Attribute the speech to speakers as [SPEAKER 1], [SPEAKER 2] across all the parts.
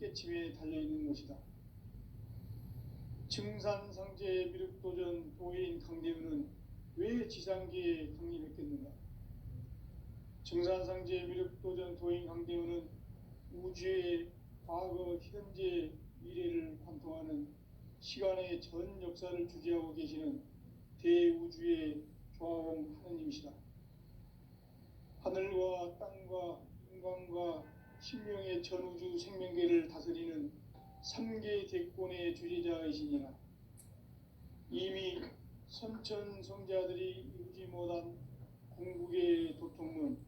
[SPEAKER 1] 깨침에 달려있는 것이다. 증산상제 미륵도전 도인 강대우는 왜 지상계에 강림했겠는가? 증산상제 미륵도전 도인 강대우는 우주의 과거, 현재, 미래를 관통하는 시간의 전 역사를 주재하고 계시는 대우주의 조화홍 하느님이시다. 하늘과 땅과 인간과 신명의 전우주 생명계를 다스리는 3계 대권의 주재자이시니라. 이미 선천성자들이 이루지 못한 궁극의 도통문,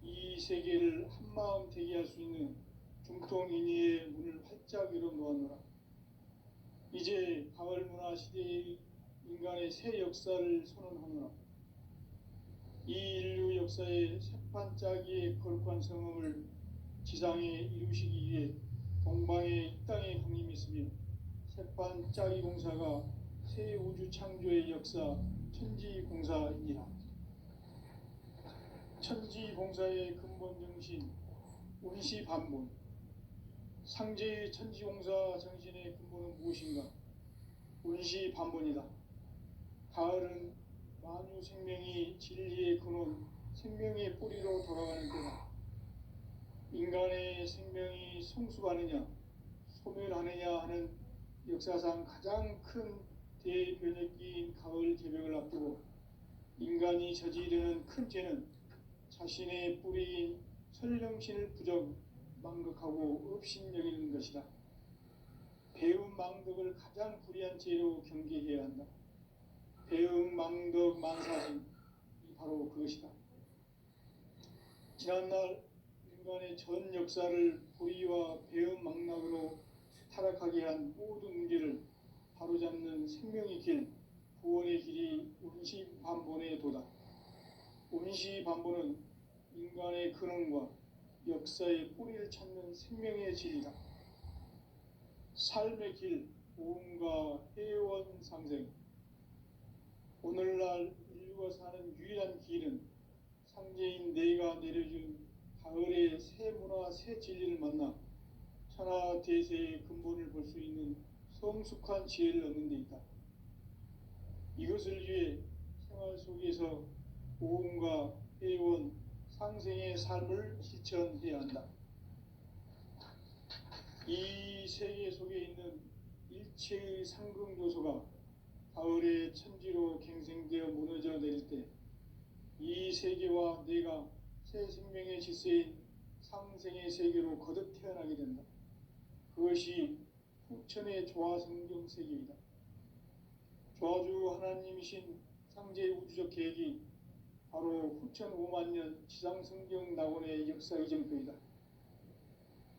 [SPEAKER 1] 이 세계를 한마음 되게 할 수 있는 중통인의의 문을 활짝 열어 놓았노라. 이제 가을 문화 시대의 인간의 새 역사를 선언하노라. 이 인류 역사의 새판짜기의 거룩한 성음을 지상에 이루시기 위해 동방의 이 땅에 강림했으며 새판짜기 공사가 새 우주 창조의 역사 천지공사이니라. 천지공사의 근본 정신 운시반본. 상제의 천지공사 정신의 근본은 무엇인가? 운시반본이다. 가을은 만유 생명이 진리의 근원, 생명의 뿌리로 돌아가는 때다. 인간의 생명이 성숙하느냐, 소멸하느냐 하는 역사상 가장 큰 대변혁기인 가을 개벽을 앞두고 인간이 저지르는 큰 죄는 자신의 뿌리인 설령신을 부정, 망극하고 업신여기는 것이다. 배움 망덕을 가장 불의한 죄로 경계해야 한다. 배움 망덕 만사진, 바로 그것이다. 지난날 인간의 전 역사를 불의와 배움 망락으로 타락하게 한 모든 문제를 바로잡는 생명의 길, 구원의 길이 운시반본의 도다. 운시반본은 인간의 근원과 역사의 뿌리를 찾는 생명의 진리다. 삶의 길, 오음과 해원 상생. 오늘날 인류가 사는 유일한 길은 상제인 내가 내려준 가을의 새 문화, 새 진리를 만나 천하 대세의 근본을 볼 수 있는 성숙한 지혜를 얻는 데 있다. 이것을 위해 생활 속에서 오음과 해원, 상생의 삶을 실천해야 한다. 이 세계 속에 있는 일체의 상금 요소가 가을의 천지로 갱생되어 무너져 내릴 때 이 세계와 내가 새 생명의 질서인 상생의 세계로 거듭 태어나게 된다. 그것이 후천의 조화성경 세계이다. 조화주 하나님이신 상제의 우주적 계획이 바로 후천 5만 년 지상성경 낙원의 역사 이정표이다.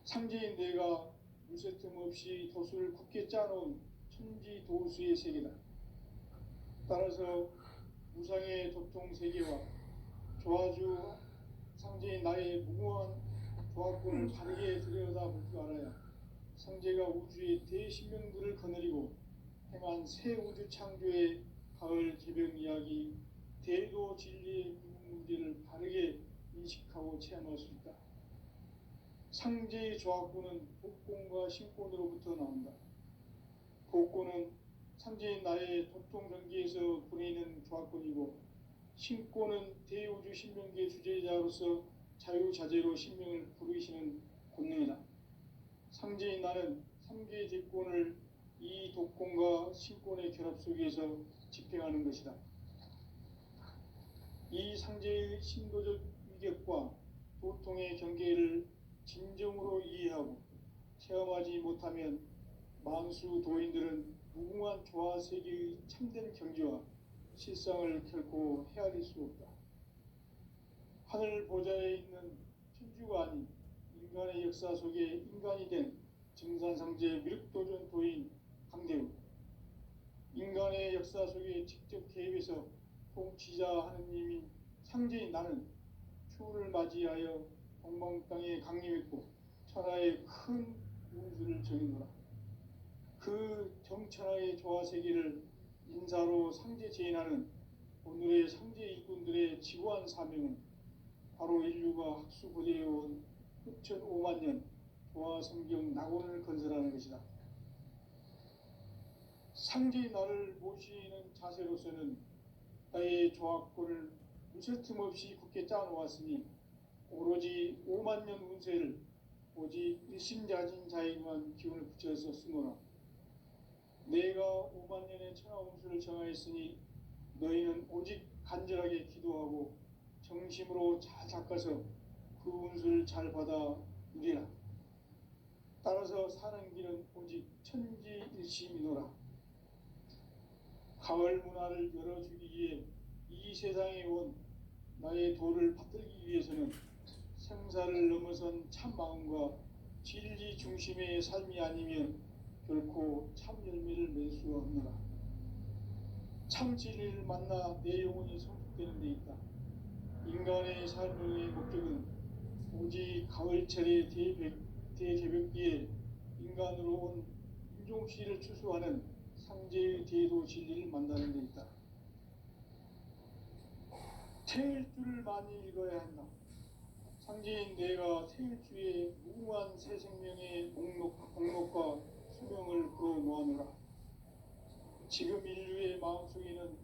[SPEAKER 1] 상제인 내가 물새틈 없이 도수를 굳게 짜놓은 천지도수의 세계다. 따라서 무상의 도통 세계와 조화주 상제인 나의 무궁한 조합권을 바르게 들여다볼 줄 알아야 상제가 우주의 대신명들을 거느리고 행한 새 우주 창조의 가을 개벽 이야기, 대도 진리의 문제를 바르게 인식하고 체험할 수 있다. 상제의 조합권은 복권과 신권으로부터 나온다. 복권은 상제인 나의 도통전기에서 보내는 조합권이고, 신권은 대우주 신명계 주제자로서 자유자재로 신명을 부르시는 권능이다. 상제인 나는 3개 대권을 이 독권과 신권의 결합 속에서 집행하는 것이다. 이 상제의 신도적 위격과 도통의 경계를 진정으로 이해하고 체험하지 못하면 만수 도인들은 무궁한 조화세계의 참된 경지와 실상을 결코 헤아릴 수 없다. 하늘 보좌에 있는 천주가 아닌 인간의 역사 속에 인간이 된 증산상제 미륵도전 도인 강대우. 인간의 역사 속에 직접 개입해서 통치자 하느님인 상제인 나는 추후를 맞이하여 동방 땅에 강림했고 천하의 큰 운수를 정해노라. 그 정천하의 조화세계를 인사로 상제 제인하는 오늘의 상제 일꾼들의 지구한 사명은 바로 인류가 학수고대해온 후천 5만 년 도화 성경 낙원을 건설하는 것이다. 상제의 나를 모시는 자세로서는 나의 조합권을 무쇠 틈 없이 굳게 짜놓았으니 오로지 5만 년 운세를 오직 일심자진 자에게만 기운을 붙여서 쓰노라. 내가 5만 년의 천하 운수를 정하였으니 너희는 오직 간절하게 기도하고 정심으로 잘 닦아서 그 운수를 잘 받아 누리라. 따라서 사는 길은 오직 천지일심이노라. 가을 문화를 열어주기 위해 이 세상에 온 나의 도를 받들기 위해서는 생사를 넘어선 참 마음과 진리 중심의 삶이 아니면 결코 참 열매를 맺을 수 없노라. 참 진리를 만나 내 영혼이 성숙되는 데 있다. 인간의 삶의 목적은 오직 가을철의 대개벽기에 인간으로 온 인종시를 추수하는 상제의 대도 진리를 만나는 데 있다. 태일주를 많이 읽어야 한다. 상제인 내가 태일주의 무궁한 새 생명의 목록과 수명을 그어 놓아노라. 지금 인류의 마음속에는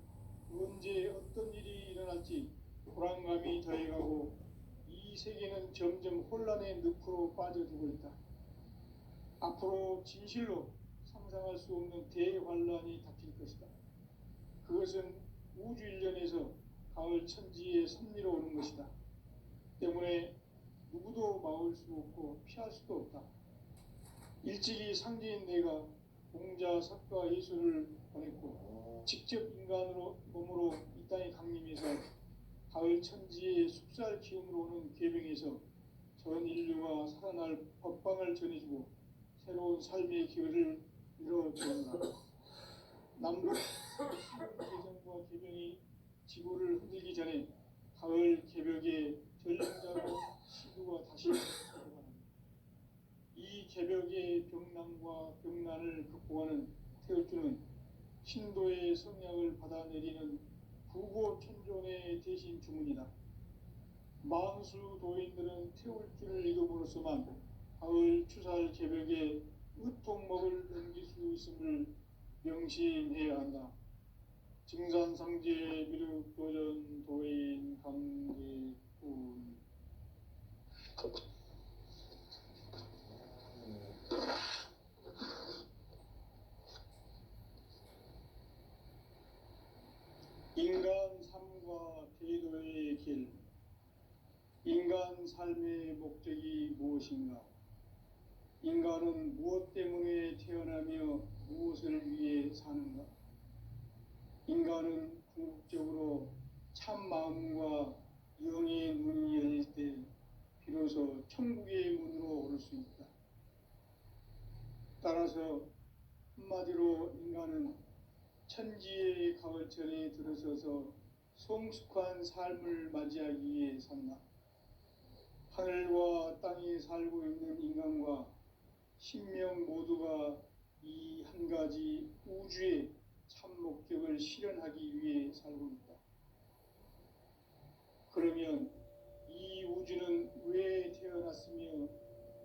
[SPEAKER 1] 언제 어떤 일이 일어날지 불안감이 더해가고 이 세계는 점점 혼란의 늪으로 빠져들고 있다. 앞으로 진실로 상상할 수 없는 대환란이 닥칠 것이다. 그것은 우주 일련에서 가을 천지에 섭리로 오는 것이다. 때문에 누구도 막을 수 없고 피할 수도 없다. 일찍이 상제인 내가 공자, 석가, 예수를 보냈고 직접 인간으로 몸으로 이 땅에 강림해서 가을 천지의 숙살 기운으로 오는 계명에서 전 인류가 살아날 법방을 전해주고 새로운 삶의 기회를 이뤄주었다. 남북 개정과 개병이 지구를 흔들기 전에 가을 개벽의 전령자로 시구가 다시 일어납니다. 이 개벽의 병난과 병난을 극복하는 태울주는 신도의 성약을 받아내리는 부고천존의 대신 주문이다. 만수 도인들은 태울주를 읽음으로써만 가을 추살 개벽에 으통먹을 넘길 수 있음을 명심해야 한다. 증산상제 미륵도전 도인 강제군. 인간 삶과 대도의 길. 인간 삶의 목적이 무엇인가? 인간은 무엇 때문에 태어나며 무엇을 위해 사는가? 인간은 궁극적으로 참 마음과 영의 문이 열릴 때 비로소 천국의 문으로 오를 수 있다. 따라서 한마디로 인간은 천지의 가을철에 들어서서 성숙한 삶을 맞이하기 위해 산다. 하늘과 땅에 살고 있는 인간과 신명 모두가 이 한 가지 우주의 참 목적을 실현하기 위해 살고 있다. 그러면 이 우주는 왜 태어났으며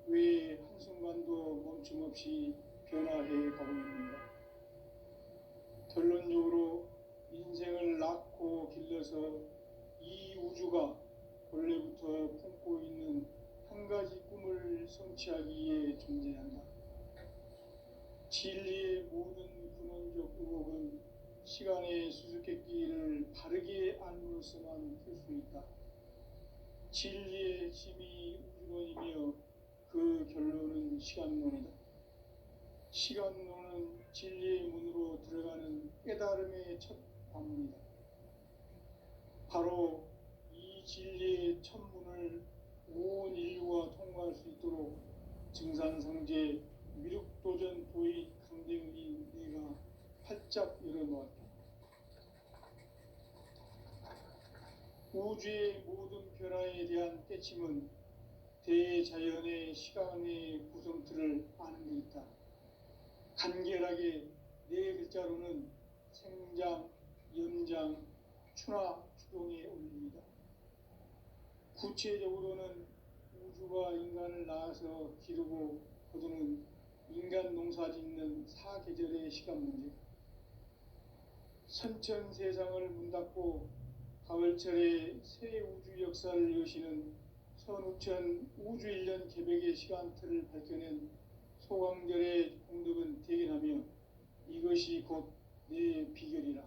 [SPEAKER 1] 왜 한순간도 멈춤없이 변화해 가고 있는가? 결론적으로 인생을 낳고 길러서 이 우주가 본래부터 품고 있는 한 가지 꿈을 성취하기 위해 존재한다. 진리의 모든 근원적 의혹은 시간의 수수께끼를 바르게 알므로서만 풀 수 있다. 진리의 핵심이 우주론이며 그 결론은 시간론이다. 시간론은 진리의 문으로 들어가는 깨달음의 첫 관문이다. 바로 이 진리의 첫 문을 온 인류가 통과할 수 있도록 증산상제 미륵도전 도의 강대문이 내가 활짝 열어놓았다. 우주의 모든 변화에 대한 깨침은 대자연의 시간의 구성틀을 아는 데 있다. 간결하게 네 글자로는 생장, 연장, 추나 추동의 원리이다. 구체적으로는 우주가 인간을 낳아서 기르고 거두는 인간 농사 짓는 사계절의 시간 문제, 선천 세상을 문 닫고 가을철에 새 우주 역사를 여시는 선우천 우주 1년 개백의 시간틀을 밝혀낸 소강절의 공덕은 대견하며 이것이 곧 내 비결이라.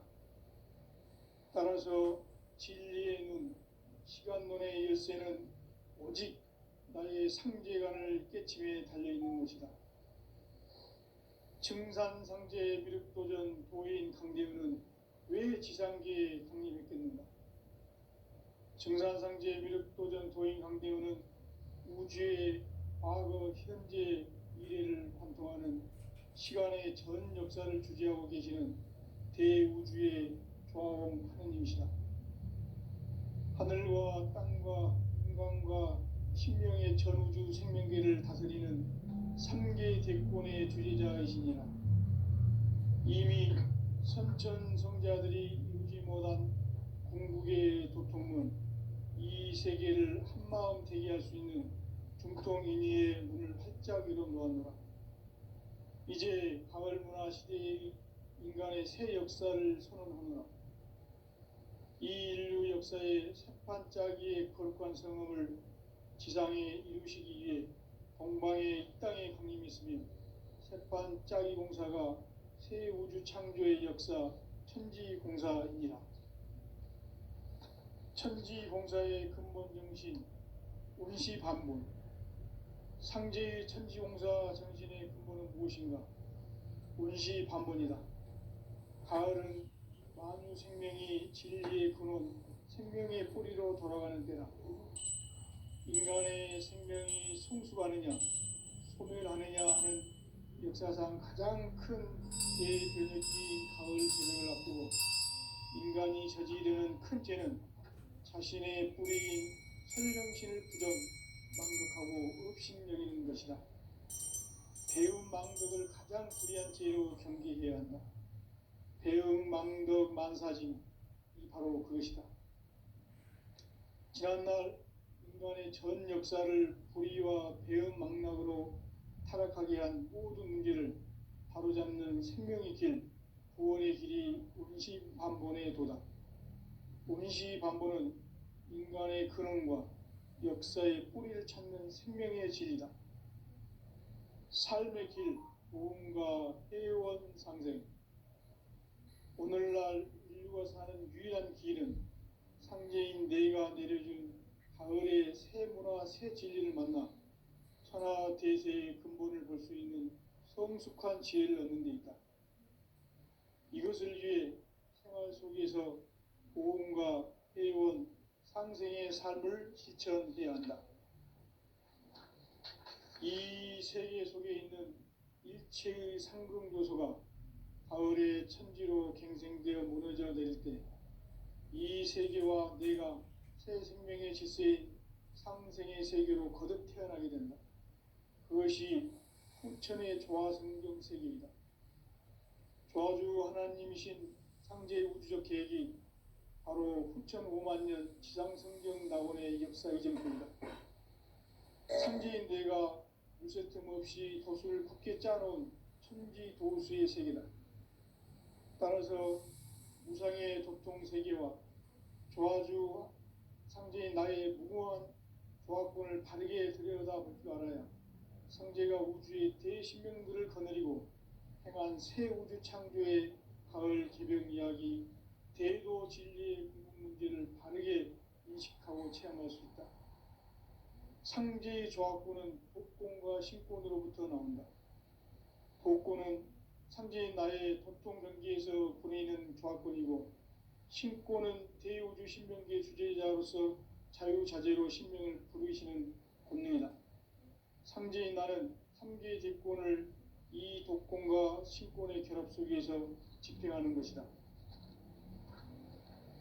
[SPEAKER 1] 따라서 진리의 눈, 시간론의 열쇠는 오직 나의 상제관을 깨침에 달려있는 것이다. 증산상제 미륵도전 도인 강대은은 왜 지상계에 강림했겠는가? 증산상제 미륵도전 도인 강대은은 우주의 과거, 현재, 미래를 관통하는 시간의 전 역사를 주재하고 계시는 대우주의 조화공 하느님이시다. 하늘과 땅과 인간과 신명의 전우주 생명계를 다스리는 3개 대권의 주제자이시니라. 이미 선천성자들이 이루지 못한 궁극의 도통문, 이 세계를 한마음 되게 할 수 있는 중통인의의 문을 활짝 열어 놓았노라. 이제 가을 문화 시대의 인간의 새 역사를 선언하노라. 이 인류 역사의 새판짜기의 거룩한 성음을 지상에 이루시기 위해 동방의 이 땅에 강림했으며 새판짜기 공사가 새 우주 창조의 역사 천지공사이니라. 천지공사의 근본 정신 운시반본, 상제의 천지공사 정신의 근본은 무엇인가? 운시반본이다. 가을은 만유 생명이 진리의 근원, 생명의 뿌리로 돌아가는 때다. 인간의 생명이 성숙하느냐, 소멸하느냐 하는 역사상 가장 큰 대변혁기인 가을 개백을 앞두고 인간이 저지르는 큰 죄는 자신의 뿌리인 설령신을 부정, 망극하고 업신여기는 것이다. 배움 망덕을 가장 불의한 죄로 경계해야 한다. 배움 망덕 만사징, 이 바로 그것이다. 지난날 인간의 전 역사를 불의와 배움 망락으로 타락하게 한 모든 문제를 바로잡는 생명의 길, 구원의 길이 운시반본의 도다. 운시반본은 인간의 근원과 역사의 뿌리를 찾는 생명의 진리다. 삶의 길, 보험과 회원 상생. 오늘날 인류가 사는 유일한 길은 상제인 내가 내려준 가을의 새 문화, 새 진리를 만나 천하 대세의 근본을 볼 수 있는 성숙한 지혜를 얻는 데 있다. 이것을 위해 생활 속에서 보험과 회원, 상생의 삶을 실천해야 한다. 이 세계 속에 있는 일체의 상금 요소가 가을의 천지로 갱생되어 무너져 내릴 때 이 세계와 내가 새 생명의 질서인 상생의 세계로 거듭 태어나게 된다. 그것이 후천의 조화성경 세계이다. 조화주 하나님이신 상제의 우주적 계획이 바로 후천 5만 년 지상성경 낙원의 역사 이전입니다. 상제인 내가 물새틈 없이 도수를 굳게 짜놓은 천지 도수의 세계다. 따라서 무상의 도통 세계와 조화주 상제인 나의 무궁한 조화권을 바르게 들여다볼 줄 알아야 상제가 우주의 대신명들을 거느리고 행한 새 우주 창조의 가을 개벽 이야기, 대도 진리의 궁극 문제를 바르게 인식하고 체험할 수 있다. 상제의 조화권은 복권과 신권으로부터 나온다. 복권은 상제인 나의 도통 경계에서 보내는 조화권이고, 신권은 대우주 신명계 주제자로서 자유자재로 신명을 부르시는 권능이다. 상제인 나는 3개 제권을 이 독권과 신권의 결합 속에서 집행하는 것이다.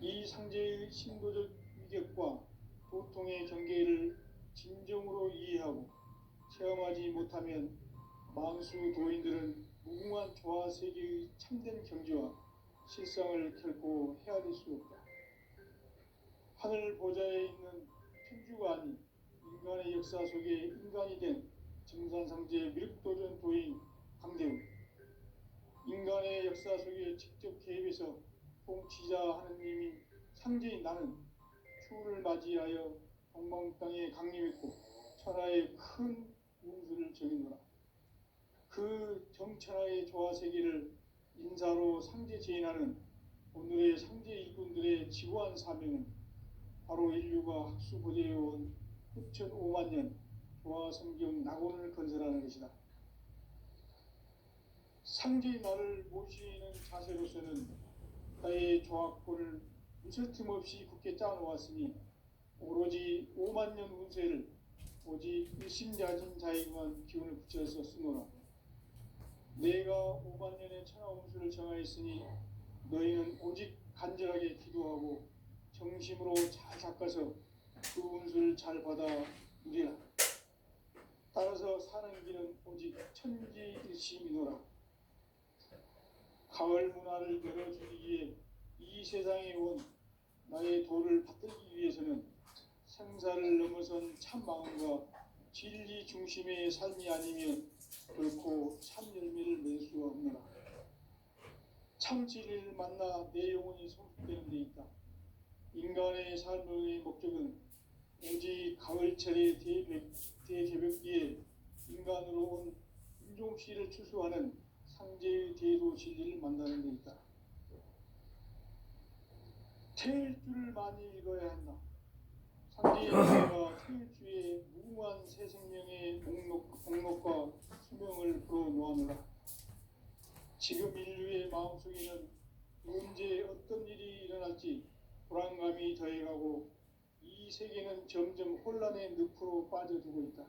[SPEAKER 1] 이 상제의 신도적 위격과 도통의 경계를 진정으로 이해하고 체험하지 못하면 만수 도인들은 무궁한 조화 세계의 참된 경지와 실상을 결코 헤아릴 수 없다. 하늘 보좌에 있는 천주가 아닌 인간의 역사 속에 인간이 된 증산상제 미륵도전 도인 강대우, 인간의 역사 속에 직접 개입해서 통치자 하느님인 상제인 나는 추후를 맞이하여 동방 땅에 강림했고 천하의 큰 운수를 정해노라. 그 정천하의 조화세계를 인사로 상제 제인하는 오늘의 상제 일꾼들의 지구한 사명은 바로 인류가 학수고대해온 9,500만 년 조화성경 낙원을 건설하는 것이다. 상제의 나를 모시는 자세로서는 나의 조합권을 무설틈 없이 굳게 짜놓았으니 오로지 5만 년 운세를 오직 일심자진 자에게만 기운을 붙여서 쓰노라. 내가 5만 년의 천하 운수를 정하였으니 너희는 오직 간절하게 기도하고 정심으로 잘 닦아서 그 운수를 잘 받아 누리라. 따라서 사는 길은 오직 천지일심이노라. 가을 문화를 열어주기 위해 이 세상에 온 나의 도를 받들기 위해서는 생사를 넘어선 참 마음과 진리 중심의 삶이 아니면 결코 참 열매를 맺을 수가 없노라. 참 진리를 만나 내 영혼이 성숙되는 데 있다. 인간의 삶의 목적은 오직 가을철의 대개벽기에 인간으로 온 인종씨를 추수하는 상제의 대도 진리를 만나는 데 있다. 태일주를 많이 읽어야 한다. 상제의 인내가 태일주의 무궁한 새 생명의 목록과 수명을 불어놓아노라. 지금 인류의 마음속에는 언제 어떤 일이 일어날지 불안감이 더해가고 이 세계는 점점 혼란의 늪으로 빠져들고 있다.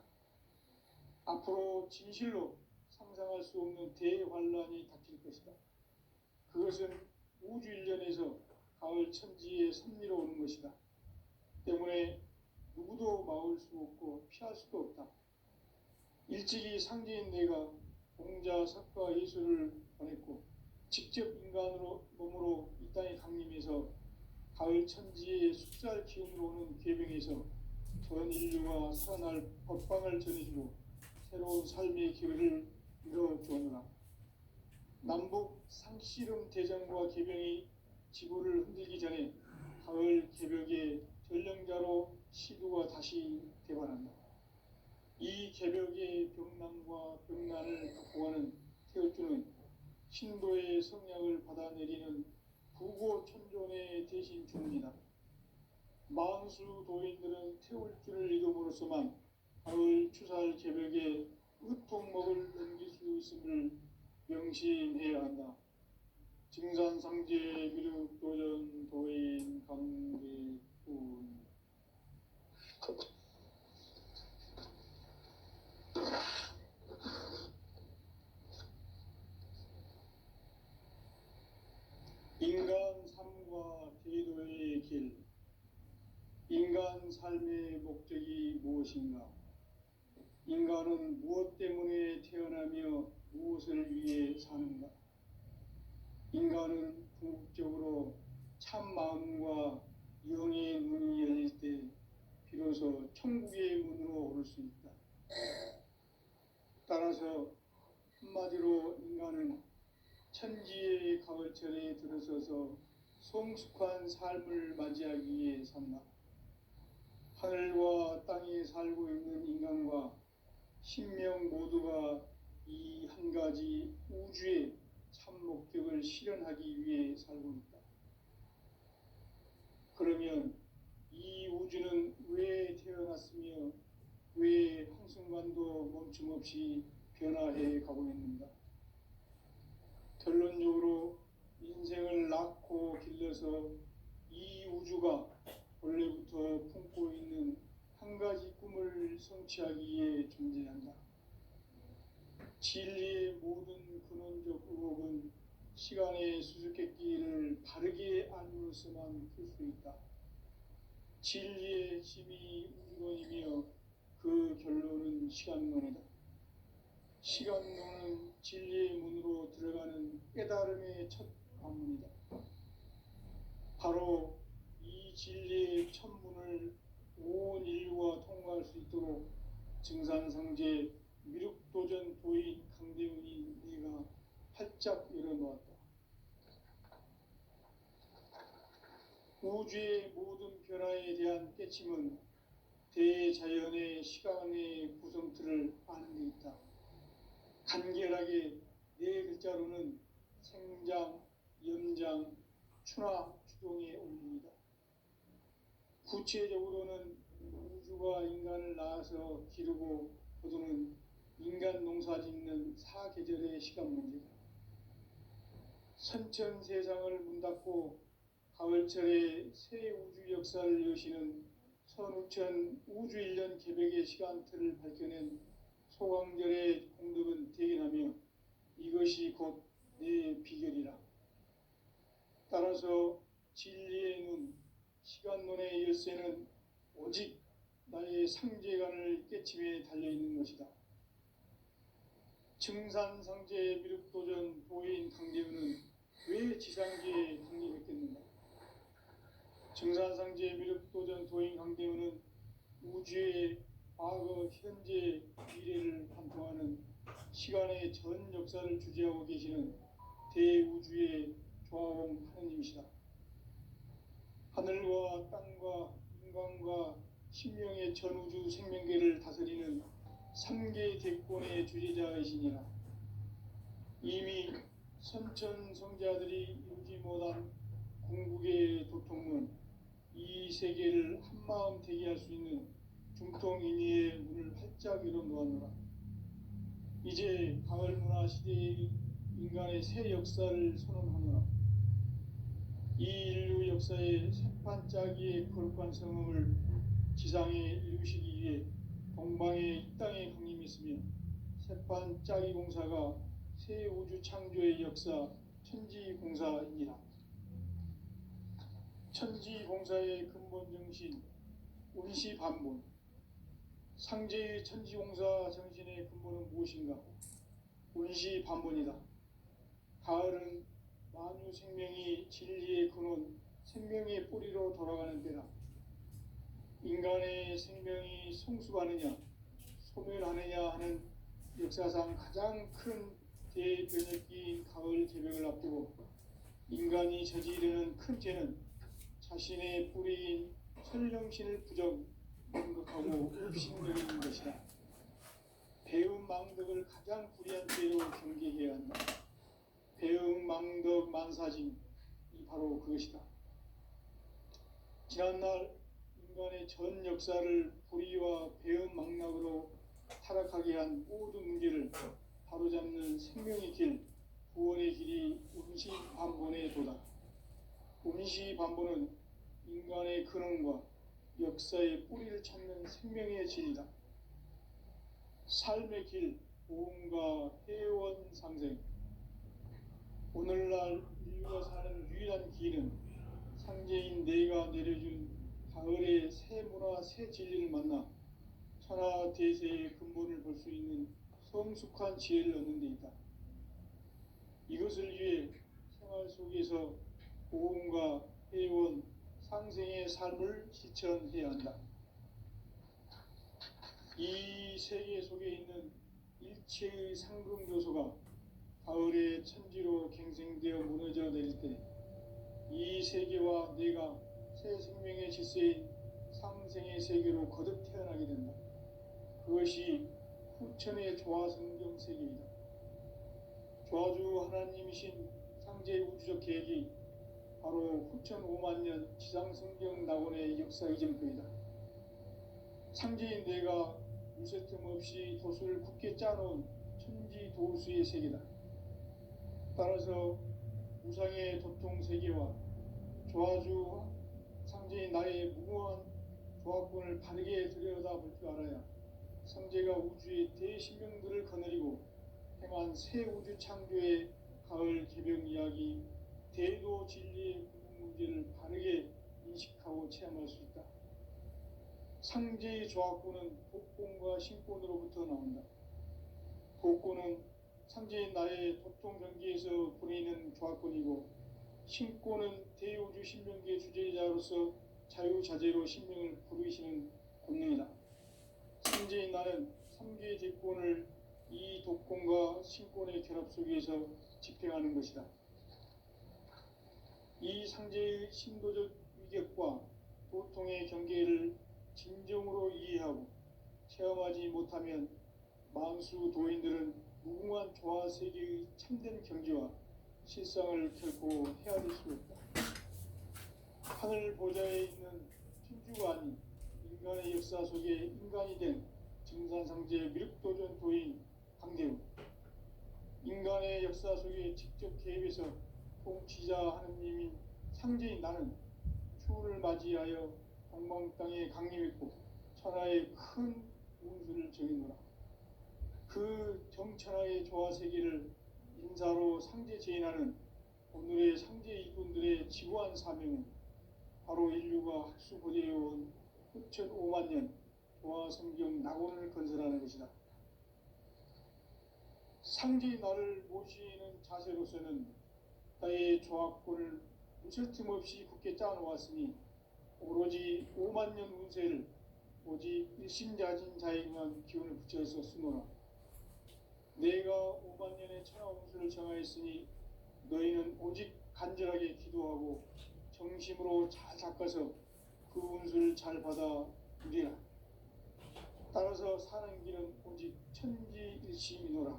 [SPEAKER 1] 앞으로 진실로 상상할 수 없는 대환란이 닥칠 것이다. 그것은 우주 일련에서 가을 천지에 섭리로 오는 것이다. 때문에 누구도 막을 수 없고 피할 수도 없다. 일찍이 상제인 내가 공자, 석가, 예수를 보냈고 직접 인간으로 몸으로 이 땅에 강림해서 가을 천지의 숫살 기운으로 오는 괴병에서 전 인류가 살아날 법방을 전해주고 새로운 삶의 기회를 열어주었노라. 남북 상씨름 대전과 개병이 지구를 흔들기 전에 가을 개벽의 전령자로 시두가 다시 대발한다. 이 개벽의 병난과 병난을 극복하는 태울주는 신도의 성약을 받아내리는 부고천존의 대신 주입니다. 만수 도인들은 태울주를 이름으로서만 가을 추살 개벽에 으통목을 넘길 수 있음을 명심해야 한다. 증산상제 미륵도전 도인 강대훈. 인간 삶과 제도의 길. 인간 삶의 목적이 무엇인가? 인간은 무엇 때문에 태어나며 무엇을 위해 사는가? 인간은 궁극적으로 참 마음과 영의 문이 열릴 때 비로소 천국의 문으로 오를 수 있다. 따라서 한마디로 인간은 천지의 가을철에 들어서서 성숙한 삶을 맞이하기 위해 산다. 하늘과 땅에 살고 있는 인간과 신명 모두가 이 한 가지 우주의 참 목적을 실현하기 위해 살고 있다. 그러면 이 우주는 왜 태어났으며 왜 한순간도 멈춤없이 변화해 가고 있는가? 결론적으로 인생을 낳고 길러서 이 우주가 원래부터 품고 있는 한 가지 꿈을 성취하기 위해 존재한다. 진리의 모든 근원적 의혹은 시간의 수수께끼를 바르게 알므로서만 풀 수 있다. 진리의 힘이 우주론이며 그 결론은 시간론이다. 시간론은 진리의 문으로 들어가는 깨달음의 첫 관문이다. 바로 이 진리의 첫 문을 온 인류가 통과할 수 있도록 증산상제 미륵도전 도인 강대훈이 내가 활짝 열어놓았다. 우주의 모든 변화에 대한 깨침은 대자연의 시간의 구성틀을 아는 데 있다. 간결하게 네 글자로는 생장, 염장, 추나 추동의 원리이다. 구체적으로는 우주가 인간을 낳아서 기르고 거두는 인간 농사 짓는 사계절의 시간 문제다. 선천 세상을 문 닫고 가을철에 새 우주 역사를 여시는 선우천 우주 1년 개백의 시간틀을 밝혀낸 소강절의 공덕은 대견하며 이것이 곧 내 비결이라. 따라서 진리의 눈, 시간론의 열쇠는 오직 나의 상제관을 깨침에 달려있는 것이다. 증산상제 미륵도전 도인 강대훈은 왜 지상계에 강림했겠는가? 증산상제 미륵도전 도인 강대훈은 우주의 과거, 현재, 미래를 관통하는 시간의 전 역사를 주재하고 계시는 대우주의 조화공 하느님이시다. 하늘과 땅과 인간과 신명의 전우주 생명계를 다스리는 3계 대권의 주재자이시니라. 이미 선천성자들이 이루지 못한 궁극의 도통문, 이 세계를 한마음 되게 할 수 있는 중통인의의 문을 활짝 열어놓았노라. 이제 가을 문화 시대의 인간의 새 역사를 선언하노라. 이 인류 역사의 새판짜기의 거룩한 성음을 지상에 이루시기 위해 동방의 이 땅에 강림했으며 새판짜기 공사가 새 우주 창조의 역사 천지공사이니라. 천지공사의 근본 정신 운시반본, 상제의 천지공사 정신의 근본은 무엇인가? 운시반본이다. 가을은 만유 생명이 진리의 근원, 생명의 뿌리로 돌아가는 때라. 인간의 생명이 성숙하느냐, 소멸하느냐 하는 역사상 가장 큰 대변혁기인 가을 개벽을 앞두고 인간이 저지르는 큰 죄는 자신의 뿌리인 설령신을 부정하고 불신여기는 것이다. 배은망덕을 가장 불의한 죄로 경계해야 한다. 배은망덕 만사징이 바로 그것이다. 지난날 인간의 전 역사를 불의와 배은망락으로 타락하게 한 모든 문제를 바로잡는 생명의 길, 구원의 길이 운시반본의 도다. 운시반본은 인간의 근원과 역사의 뿌리를 찾는 생명의 진리다. 삶의 길, 보험과 회원 상생. 오늘날 인류가 사는 유일한 길은 상제인 내가 내려준 가을의 새 문화, 새 진리를 만나 천하 대세의 근본을 볼 수 있는 성숙한 지혜를 얻는 데 있다. 이것을 위해 생활 속에서 보험과 회원, 상생의 삶을 실천해야 한다. 이 세계 속에 있는 일체의 상금 요소가 가을의 천지로 갱생되어 무너져 내릴 때 이 세계와 내가 새 생명의 질서인 상생의 세계로 거듭 태어나게 된다. 그것이 후천의 조화성경 세계이다. 조화주 하나님이신 상제 우주적 계획이 바로 후천 5만년 지상성경 낙원의 역사의 전표이다. 상제인 내가 물새틈 없이 도수를 굳게 짜놓은 천지도수의 세계다. 따라서 우상의 도통세계와 조화주 상제인 나의 무모한 조합권을 바르게 들여다볼 줄 알아야 상제가 우주의 대신명들을 거느리고 행한 새 우주 창조의 가을 개벽 이야기, 대도 진리의 궁극 문제를 바르게 인식하고 체험할 수 있다. 상제의 조합권은 복권과 신권으로부터 나온다. 복권은 상제인 나의 도통전기에서 보내는 조합권이고, 신권은 대우주 신명기의 주제자로서 자유자재로 sinh命을 부르시는 본능이다. 상제인 나는 3계 대권을 이 독권과 신권의 결합 속에서 집행하는 것이다. 이 상제의 신도적 위격과 도통의 경계를 진정으로 이해하고 체험하지 못하면 만수 도인들은 무궁한 조화 세계의 참된 경지와 실상을 결코 헤아릴 수 없다. 하늘 보좌에 있는 천주가 아닌 인간의 역사 속에 인간이 된 증산상제 미륵도전 도인 강대훈, 인간의 역사 속에 직접 개입해서 통치자 하느님인 상제인 나는 추후를 맞이하여 동방 땅에 강림했고 천하의 큰 운수를 정했노라. 그 정천하의 조화세계를 인사로 상제 제인하는 오늘의 상제 이군들의 지구한 사명은 바로 인류가 학수고대해온 흑천 5만 년 조화성경 낙원을 건설하는 것이다. 상제의 나를 모시는 자세로서는 나의 조합권을 무설 틈 없이 굳게 짜놓았으니 오로지 5만 년 운세를 오직 일심자진 자에게만 기운을 붙여서 쓰노라. 내가 5만 년의 천하 운수를 정하였으니 너희는 오직 간절하게 기도하고 정심으로 잘 닦아서 그 운수를 잘 받아 누리라. 따라서 사는 길은 오직 천지일심이노라.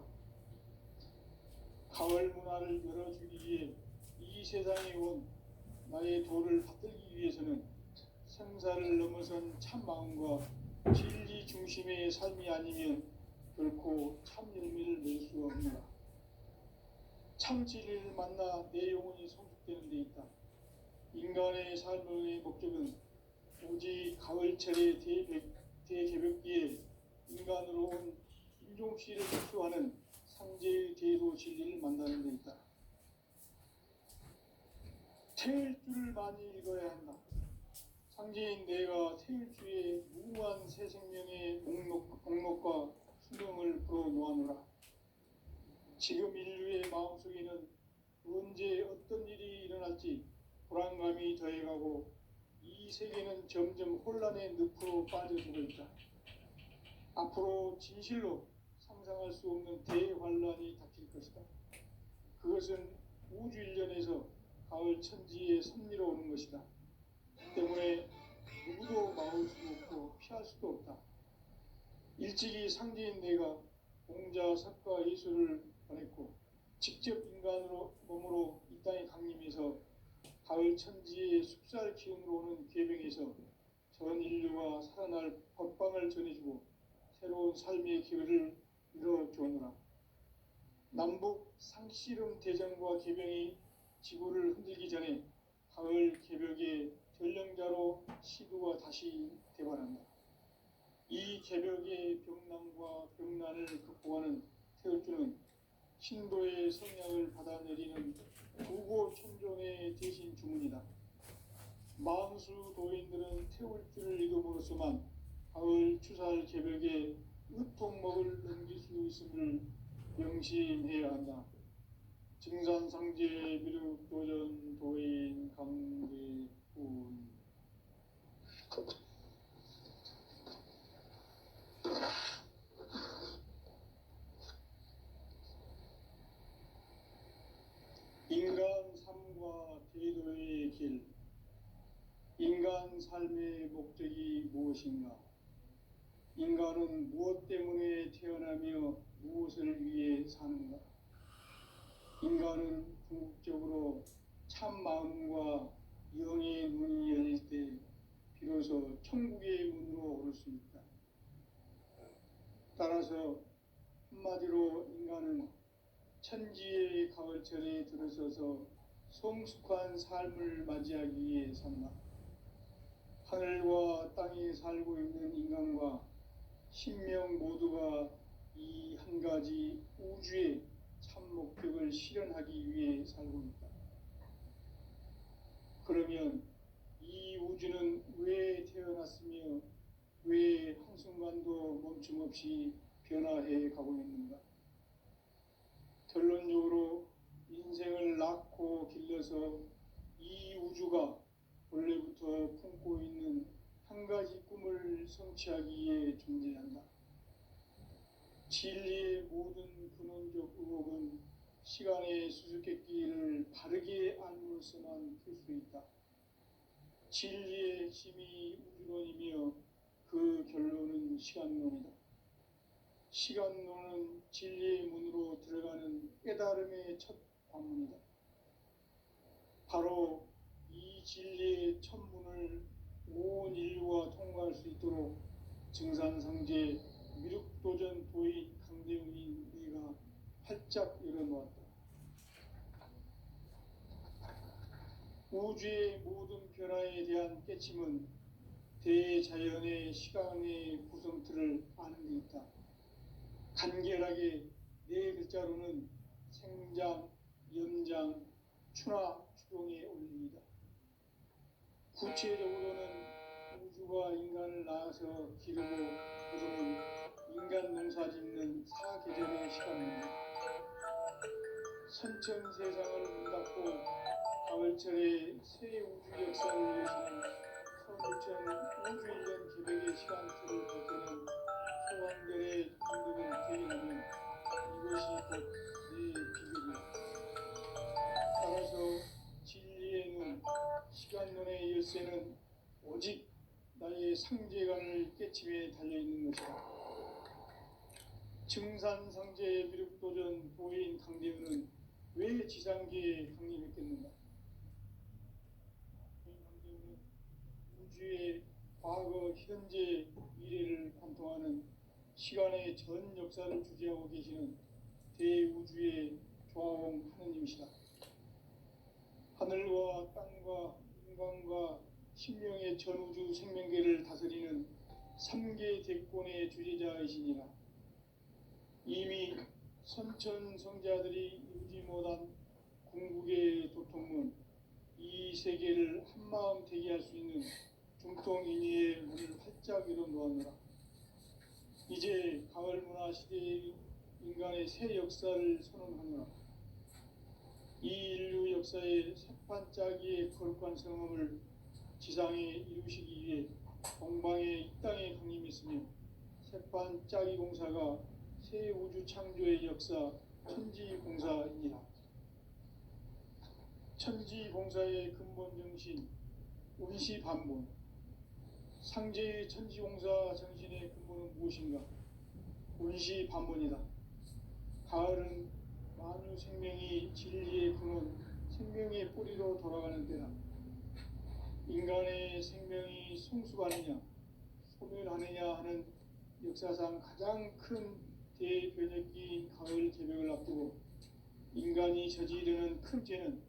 [SPEAKER 1] 가을 문화를 열어주기 위해 이 세상에 온 나의 도를 받들기 위해서는 생사를 넘어선 참 마음과 진리 중심의 삶이 아니면 결코 참 열매를 낼 수 없노라. 참 진리를 만나 내 영혼이 성숙되는 데 있다. 인간의 삶의 목적은 오직 가을철의 대개벽기에 인간으로 온 인종씨를 흡수하는 상제의 대도 진리를 만나는 데 있다. 태일 줄을 많이 읽어야 한다. 상제인 내가 태일주의 무궁한 새 생명의 목록과 수명을 불어놓아노라. 지금 인류의 마음속에는 언제 어떤 일이 일어날지 불안감이 더해가고 이 세계는 점점 혼란의 늪으로 빠져들고 있다. 앞으로 진실로 상상할 수 없는 대환란이 닥칠 것이다. 그것은 우주 일련에서 가을 천지의 섭리로 오는 것이다. 때문에 누구도 막을 수 없고 피할 수도 없다. 일찍이 상제인 내가 공자, 석가, 예수를 보냈고 직접 인간으로 몸으로 이 땅에 강림해서 가을 천지의 숲살 기운으로 오는 괴병에서 전 인류가 살아날 법방을 전해주고 새로운 삶의 기회를 이뤄주오노라. 남북 상씨름 대전과 개병이 지구를 흔들기 전에 가을 개벽의 전령자로 시구가 다시 대발한다. 이 개벽의 병난과 병난을 극복하는 태울주는 신도의 성량을 받아내리는 구고천종의 대신 주문이다. 만수 도인들은 태울주를 이름으로서만 가을 추살 개벽에 의통목을 넘길 수 있음을 명심해야 한다. 증산상제 미륵도전 도인 강대훈. 인간 삶과 대도의 길. 인간 삶의 목적이 무엇인가? 인간은 무엇 때문에 태어나며 무엇을 위해 사는가? 인간은 궁극적으로 참 마음과 영의 문이 열릴 때 비로소 천국의 문으로 오를 수 있다. 따라서 한마디로 인간은 천지의 가을철에 들어서서 성숙한 삶을 맞이하기 위해 산다. 하늘과 땅에 살고 있는 인간과 신명 모두가 이 한 가지 우주의 참 목적을 실현하기 위해 살고 있다. 그러면 이 우주는 왜 태어났으며 왜 한순간도 멈춤 없이 변화해 가고 있는가? 결론적으로 인생을 낳고 길러서 이 우주가 원래부터 품고 있는 진리를 성취하기 위해 존재한다. 진리의 모든 근원적 의혹은 시간의 수수께끼를 바르게 알므로서만 풀 수 있다. 진리의 핵심이 우주론이며 그 결론은 시간론이다. 시간론은 진리의 문으로 들어가는 깨달음의 첫 관문이다. 바로 이 진리의 첫 문을 온 인류가 통과할 수 있도록 증산상제 미륵도전 도인 강대웅인 네가 활짝 열어놓았다. 우주의 모든 변화에 대한 깨침은 대자연의 시간의 구성틀을 아는 데 있다. 간결하게 네 글자로는 생장, 연장, 추나 추동의 원리이다. 구체적으로는 우주가 인간을 낳아서 기르고 거두는 인간 농사 짓는 사계절의 시간입니다. 선천 세상을 문 닫고 가을철에 새 우주 역사를 여시는 서울천 우주 1년 계획의 시간틀을 벗겨낸 소왕별의 감독을 대견하면 이것이 곧 내 비극이다. 따라서 진리의 눈, 시간론의 열쇠는 오직 나의 상제관을 깨침에 달려있는 것이다. 증산상제의 미륵도전 도인 강대훈은 왜 지상계에 강림했겠는가? 강대훈은 우주의 과거, 현재, 미래를 관통하는 시간의 전 역사를 주재하고 계시는 대우주의 조화홍 하느님이시다. 하늘과 땅과 인간과 신명의 전우주 생명계를 다스리는 3계 대권의 주재자이시니라. 이미 선천성자들이 이루지 못한 궁극의 도통문, 이 세계를 한마음 되게 할 수 있는 중통인의의 문을 활짝 열어놓았노라. 이제 가을 문화 시대의 인간의 새 역사를 선언하노라. 이 인류 역사의 새반짝이의 거룩한 성험을 지상에 이루시기 위해 동방의 이 땅에 강림했으며 새반짝이 공사가 새 우주 창조의 역사 천지공사이니라. 천지공사의 근본 정신 운시반본, 상제의 천지공사 정신의 근본은 무엇인가? 운시반본이다. 가을은 만유 생명이 진리의 근원, 생명의 뿌리로 돌아가는 때다. 인간의 생명이 성숙하느냐, 소멸하느냐 하는 역사상 가장 큰 대변혁기인 가을 개벽을 앞두고 인간이 저지르는 큰 죄는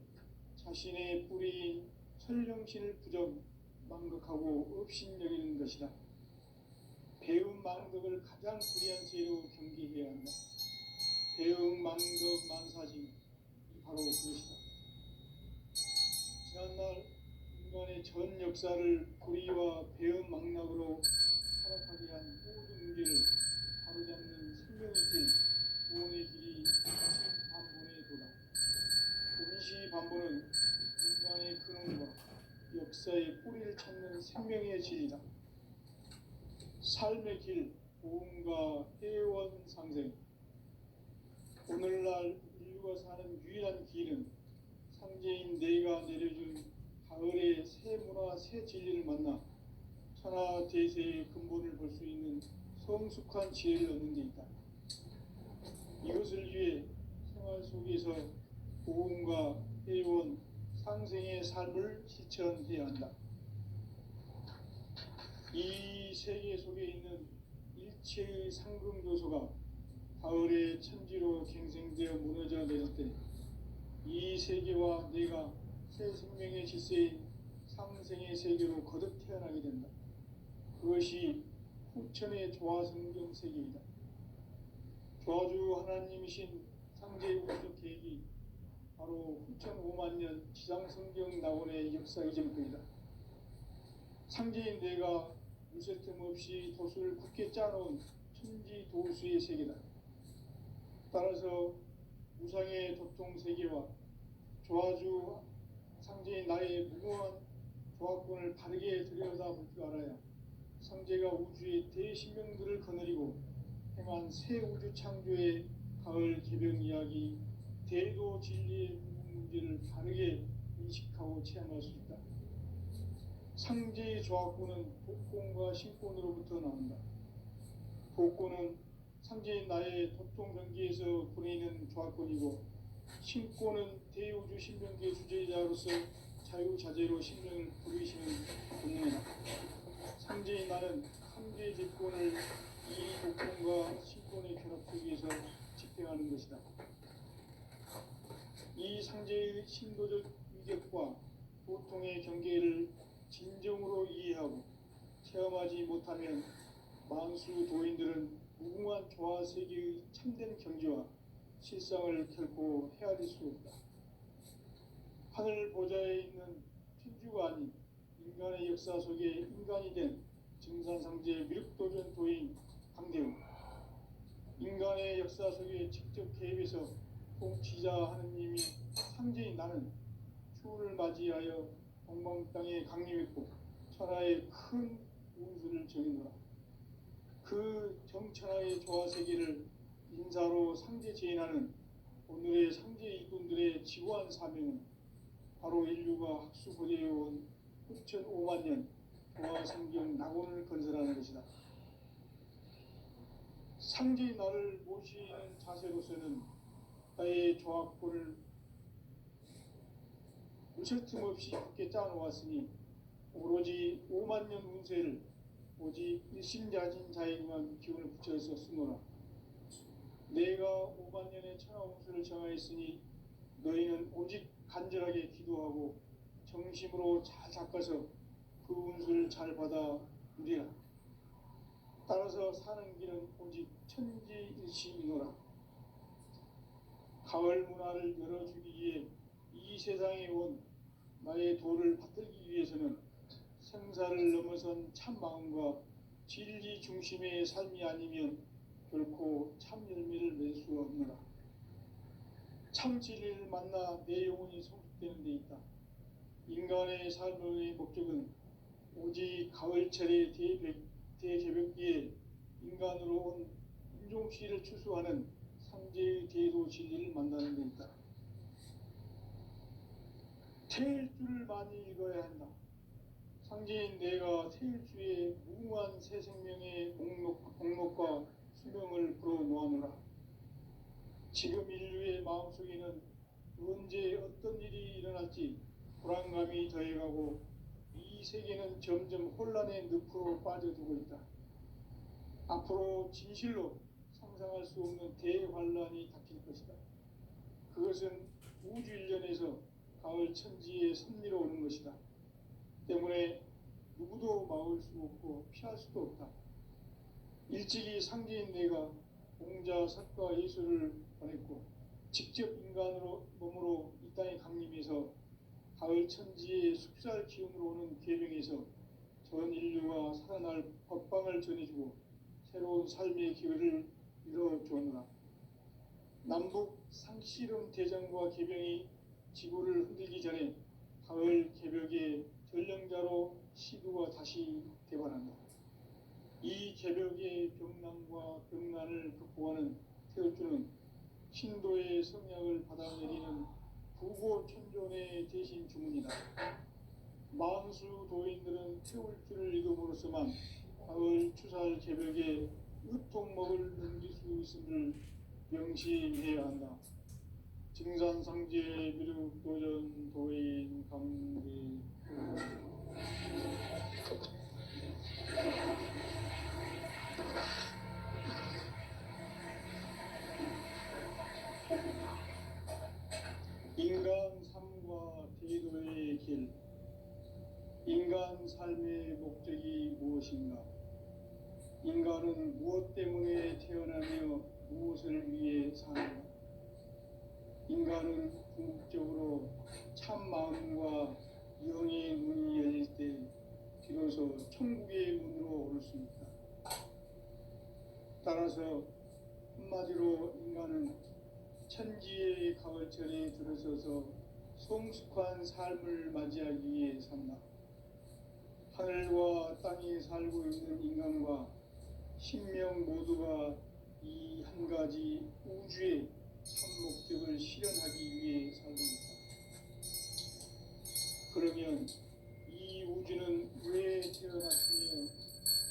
[SPEAKER 1] 자신의 뿌리인 설령신을 부정, 망극하고 업신여기는 것이다. 배움 망극을 가장 불의한 죄로 경계해야 한다. 배움 망극 만사징, 바로 그것이다. 지난날 인간의 전 역사를 불의와 배움 망락으로 타락하게 한 모든 문제를 바로잡는 생명의 길, 구원의 길이 운시반본의 도다. 운시반본은 인간의 근원과 역사의 뿌리를 찾는 생명의 길이다. 삶의 길, 보험과 해원상생. 오늘날 인류가 사는 유일한 길은 상제인 내가 내려준 가을의 새 문화, 새 진리를 만나 천하 대세의 근본을 볼 수 있는 성숙한 지혜를 얻는 데 있다. 이것을 위해 생활 속에서 보험과 해원, 상생의 삶을 실천해야 한다. 이 세계 속에 있는 일체의 상금 요소가 가을의 천지로 갱생되어 무너져 내릴 때 이 세계와 내가 새 생명의 질서인 상생의 세계로 거듭 태어나게 된다. 그것이 후천의 조화성경 세계이다. 조화주 하나님이신 상제의 우주적 계획이 바로 후천 5만 년 지상성경 낙원의 역사 이전부이다. 상제인 내가 물샐 틈 없이 도수를 굳게 짜놓은 천지 도수의 세계다. 따라서 무상의 도통 세계와 조화주 상제인 나의 무궁한 조화권을 바르게 들여다볼 줄 알아야 상제가 우주의 대신명들을 거느리고 행한 새 우주 창조의 가을 개병 이야기, 대도 진리의 문제를 바르게 인식하고 체험할 수 있다. 상제의 조합구는 복권과 신권으로부터 나온다. 복권은 상제인 나의 도통 경기에서 보내는 조합권이고, 신권은 대우주 신명기의 주제자로서 자유자재로 신명을 부르시는 본능이다. 상제인 나는 상제의 제권을 이 복권과 신권의 결합 속에서 집행하는 것이다. 이 상제의 신도적 위격과 보통의 경계를 진정으로 이해하고 체험하지 못하면 만수 도인들은 무궁한 조화세계의 참된 경지와 실상을 결코 헤아릴 수 없다. 하늘 보좌에 있는 천주가 아닌 인간의 역사 속에 인간이 된 증산상제 미륵도전 도인 강대우, 인간의 역사 속에 직접 개입해서 통치자 하느님이 상제인 나는 추운을 맞이하여 동방 땅에 강림했고 천하의 큰 운수를 정해노라. 그 정천하의 조화세계를 인사로 상제 제인하는 오늘의 상제 일꾼들의 지구한 사명은 바로 인류가 학수고대해온 6,500만 년 조화성경 낙원을 건설하는 것이다. 상제인 나를 모시는 자세로서는 나의 조합권을 무실 틈 없이 굳게 짜놓았으니 오로지 5만 년 운세를 오직 일심자진 자에게만 기운을 붙여서 쓰노라. 내가 5만 년의 천하 운수를 정하였으니 너희는 오직 간절하게 기도하고 정심으로 잘 닦아서 그 운수를 잘 받아 누리라. 따라서 사는 길은 오직 천지일심이노라. 가을 문화를 열어주기 위해 이 세상에 온 나의 도를 받들기 위해서는 생사를 넘어선 참 마음과 진리 중심의 삶이 아니면 결코 참 열매를 맺을 수 없노라. 참 진리를 만나 내 영혼이 성숙되는 데 있다. 인간의 삶의 목적은 오직 가을철의 대개벽기에 인간으로 온 인종시를 추수하는 상제의 대도 진리를 만나는 데 있다. 태일주를 많이 읽어야 한다. 상제인 내가 태일주의 무궁한 새 생명의 목록과 수명을 불어놓아노라. 지금 인류의 마음속에는 언제 어떤 일이 일어날지 불안감이 더해가고 이 세계는 점점 혼란의 늪으로 빠져들고 있다. 앞으로 진실로 상상할 수 없는 대환란이 닥칠 것이다. 그것은 우주 일련에서 가을 천지에 섭리로 오는 것이다. 때문에 누구도 막을 수 없고 피할 수도 없다. 일찍이 상제인 내가 공자, 석가, 예수를 보냈고 직접 인간으로 몸으로 이 땅에 강림해서 가을 천지의 숲살 기운으로 오는 계명에서 전 인류가 살아날 법방을 전해주고 새로운 삶의 기회를 이뤄주었노라. 남북 상씨름 대전과 계병이 지구를 흔들기 전에 가을 개벽의 전령자로 시두가 다시 대반한다. 이 개벽의 병난과 병난을 극복하는 태울주는 신도의 성약을 받아내리는 부고천존의 대신 주문이다. 만수 도인들은 태울주를 읽음으로써만 가을 추살 개벽에 으통먹을 넘길 수 있음을 명심해야 한다. 증산상제 미륵도전 도인 강대 인간 삶과 대도의 길. 인간 삶의 목적이 무엇인가? 인간은 무엇 때문에 태어나며 무엇을 위해 사는가? 인간은 궁극적으로 참 마음과 영의 문이 열릴 때 비로소 천국의 문으로 오를 수 있다. 따라서 한마디로 인간은 천지의 가을철에 들어서서 성숙한 삶을 맞이하기 위해 산다. 하늘과 땅에 살고 있는 인간과 신명 모두가 이 한 가지 우주의 참 목적을 실현하기 위해 살고 있다. 그러면 이 우주는